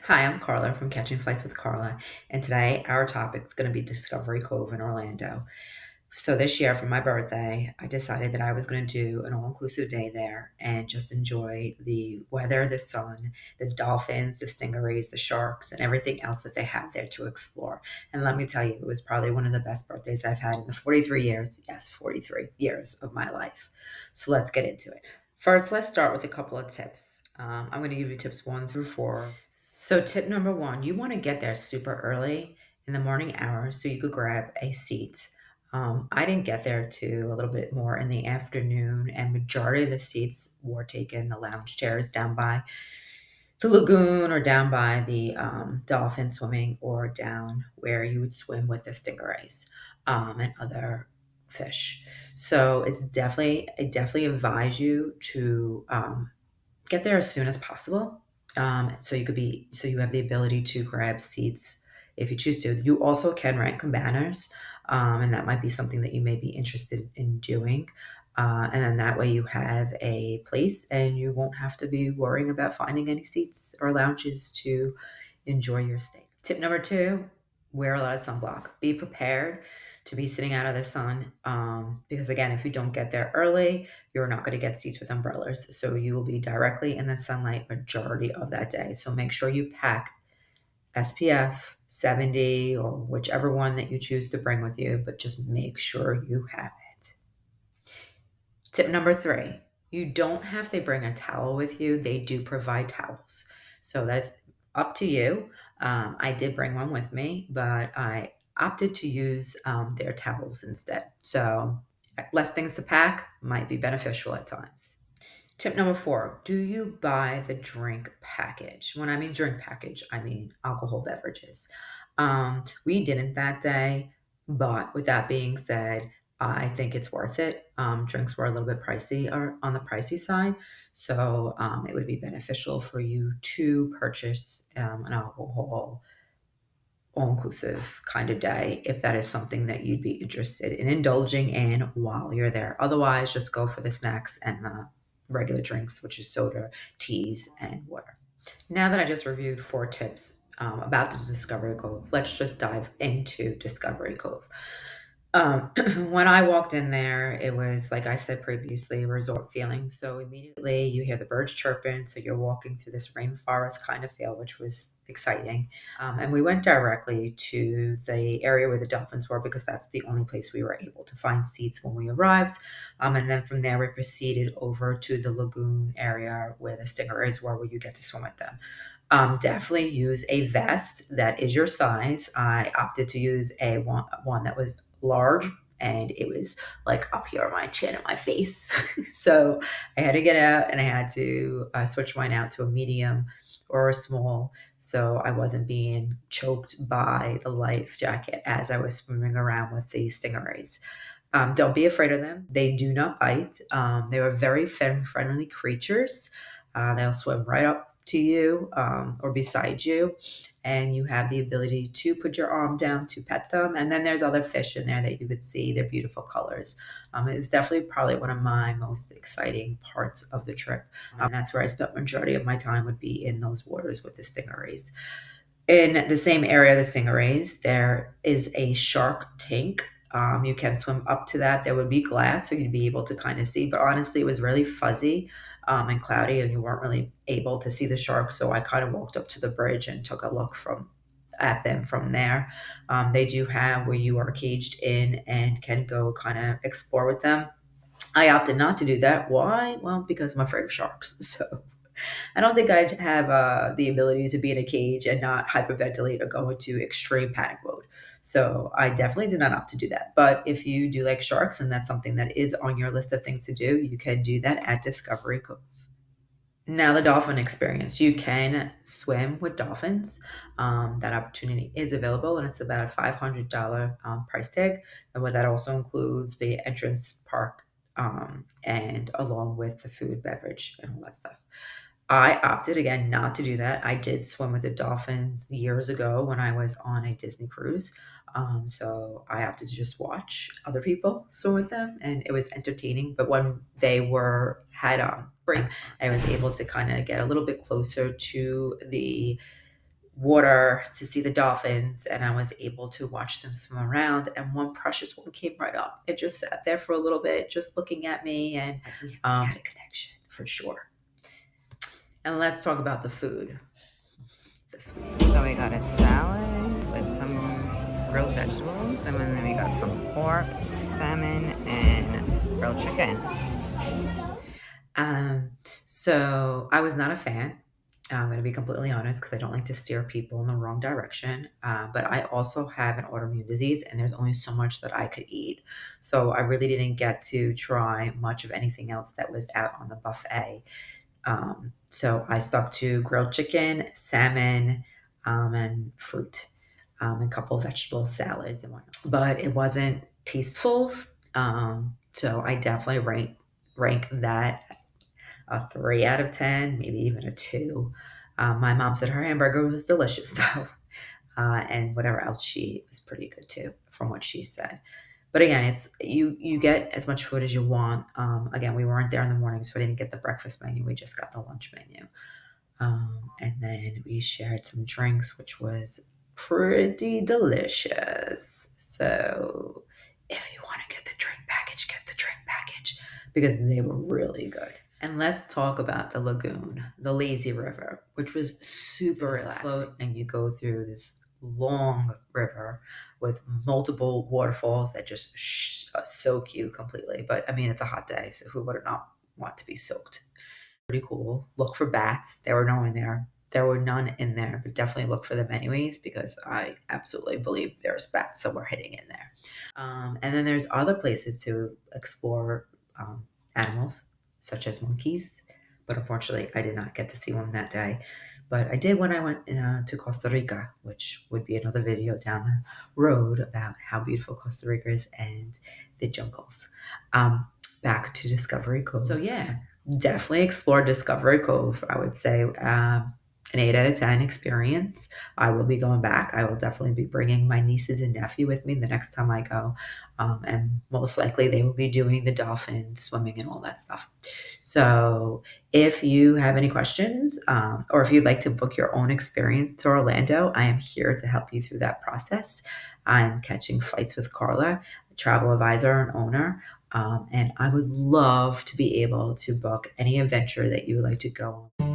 Hi, I'm Carla from Catching Flights with Carla, and today our topic is going to be Discovery Cove in Orlando. So this year for my birthday, I decided that I was going to do an all-inclusive day there and just enjoy the weather, the sun, the dolphins, the stingrays, the sharks, and everything else that they have there to explore. And let me tell you, it was probably one of the best birthdays I've had in the 43 years, yes, 43 years of my life. So let's get into it. First, let's start with a couple of tips. I'm going to give you tips 1 through 4. So, tip number 1, you want to get there super early in the morning hours so you could grab a seat. I didn't get there to a little bit more in the afternoon, and majority of the seats were taken the lounge chairs down by the lagoon or down by the dolphin swimming or down where you would swim with the stingrays and other fish. So I definitely advise you to get there as soon as possible. So you have the ability to grab seats if you choose to. You also can rent cabanas, and that might be something that you may be interested in doing. And then that way you have a place and you won't have to be worrying about finding any seats or lounges to enjoy your stay. Tip number 2, wear a lot of sunblock. Be prepared to be sitting out of the sun because, again, if you don't get there early, you're not going to get seats with umbrellas. So you will be directly in the sunlight majority of that day. So make sure you pack SPF 70 or whichever one that you choose to bring with you, but just make sure you have it. Tip number 3, you don't have to bring a towel with you. They do provide towels. So that's up to you. I did bring one with me, but I opted to use their towels instead. So less things to pack might be beneficial at times. Tip number 4, do you buy the drink package? When I mean drink package, I mean alcohol beverages. We didn't that day, but with that being said, I think it's worth it. Drinks were a little bit pricey or on the pricey side, so it would be beneficial for you to purchase an alcohol all-inclusive kind of day if that is something that you'd be interested in indulging in while you're there. Otherwise, just go for the snacks and the regular drinks, which is soda, teas, and water. Now that I just reviewed 4 tips about the Discovery Cove, let's just dive into Discovery Cove. When I walked in there, it was, like I said previously, a resort feeling. So immediately you hear the birds chirping. So you're walking through this rainforest kind of feel, which was exciting. And we went directly to the area where the dolphins were because that's the only place we were able to find seats when we arrived. And then from there, we proceeded over to the lagoon area where the stingrays were, where you get to swim with them. Definitely use a vest that is your size. I opted to use one that was large and it was like up here on my chin and my face. So I had to get out and I had to switch mine out to a medium or a small so I wasn't being choked by the life jacket as I was swimming around with the stingrays. Don't be afraid of them. They do not bite. They are very friendly creatures. They'll swim right up to you or beside you, and you have the ability to put your arm down to pet them. And then there's other fish in there that you could see. They're beautiful colors. It was definitely probably one of my most exciting parts of the trip. That's where I spent majority of my time would be in those waters with the stingrays. In the same area of the stingrays, there is a shark tank. You can swim up to that. There would be glass, so you'd be able to kind of see. But honestly, it was really fuzzy and cloudy, and you weren't really able to see the sharks. So I kind of walked up to the bridge and took a look from at them from there. They do have where you are caged in and can go kind of explore with them. I opted not to do that. Why? Well, because I'm afraid of sharks. So I don't think I'd have the ability to be in a cage and not hyperventilate or go into extreme panic mode. So I definitely did not opt to do that. But if you do like sharks and that's something that is on your list of things to do, you can do that at Discovery Cove. Now, the dolphin experience. You can swim with dolphins. That opportunity is available, and it's about a $500 price tag. And what that also includes the entrance park and along with the food, beverage, and all that stuff. I opted again not to do that. I did swim with the dolphins years ago when I was on a Disney cruise. So I opted to just watch other people swim with them, and it was entertaining. But when they were had break, I was able to kind of get a little bit closer to the water to see the dolphins, and I was able to watch them swim around. And one precious one came right up. It just sat there for a little bit, just looking at me, and we had a connection for sure. And let's talk about the food. So we got a salad with some grilled vegetables, and then we got some pork, salmon, and grilled chicken. So I was not a fan. I'm going to be completely honest because I don't like to steer people in the wrong direction. But I also have an autoimmune disease, and there's only so much that I could eat. So I really didn't get to try much of anything else that was out on the buffet. So I stuck to grilled chicken, salmon, and fruit, and a couple of vegetable salads and whatnot. But it wasn't tasteful. So I definitely rank that a 3 out of 10, maybe even a 2. My mom said her hamburger was delicious though, and whatever else she ate was pretty good too, from what she said. But again, it's you get as much food as you want. Again, we weren't there in the morning, so I didn't get the breakfast menu. We just got the lunch menu, and then we shared some drinks, which was pretty delicious. So if you want to get the drink package because they were really good. And let's talk about the lagoon, the lazy river, which was super relaxing. And you go through this long river with multiple waterfalls that just soak you completely. But I mean, it's a hot day, so who would not want to be soaked? Pretty cool. Look for bats. There were no in there. There were none in there, but definitely look for them anyways because I absolutely believe there's bats somewhere hiding in there. And then there's other places to explore animals, such as monkeys. But unfortunately, I did not get to see one that day. But I did when I went to Costa Rica, which would be another video down the road about how beautiful Costa Rica is and the jungles. Back to Discovery Cove. So yeah, definitely explore Discovery Cove. I would say an 8 out of 10 experience. I will be going back. I will definitely be bringing my nieces and nephew with me the next time I go. And most likely they will be doing the dolphin swimming and all that stuff. So if you have any questions or if you'd like to book your own experience to Orlando, I am here to help you through that process. I'm Catching Flights with Carla, a travel advisor and owner. And I would love to be able to book any adventure that you would like to go on.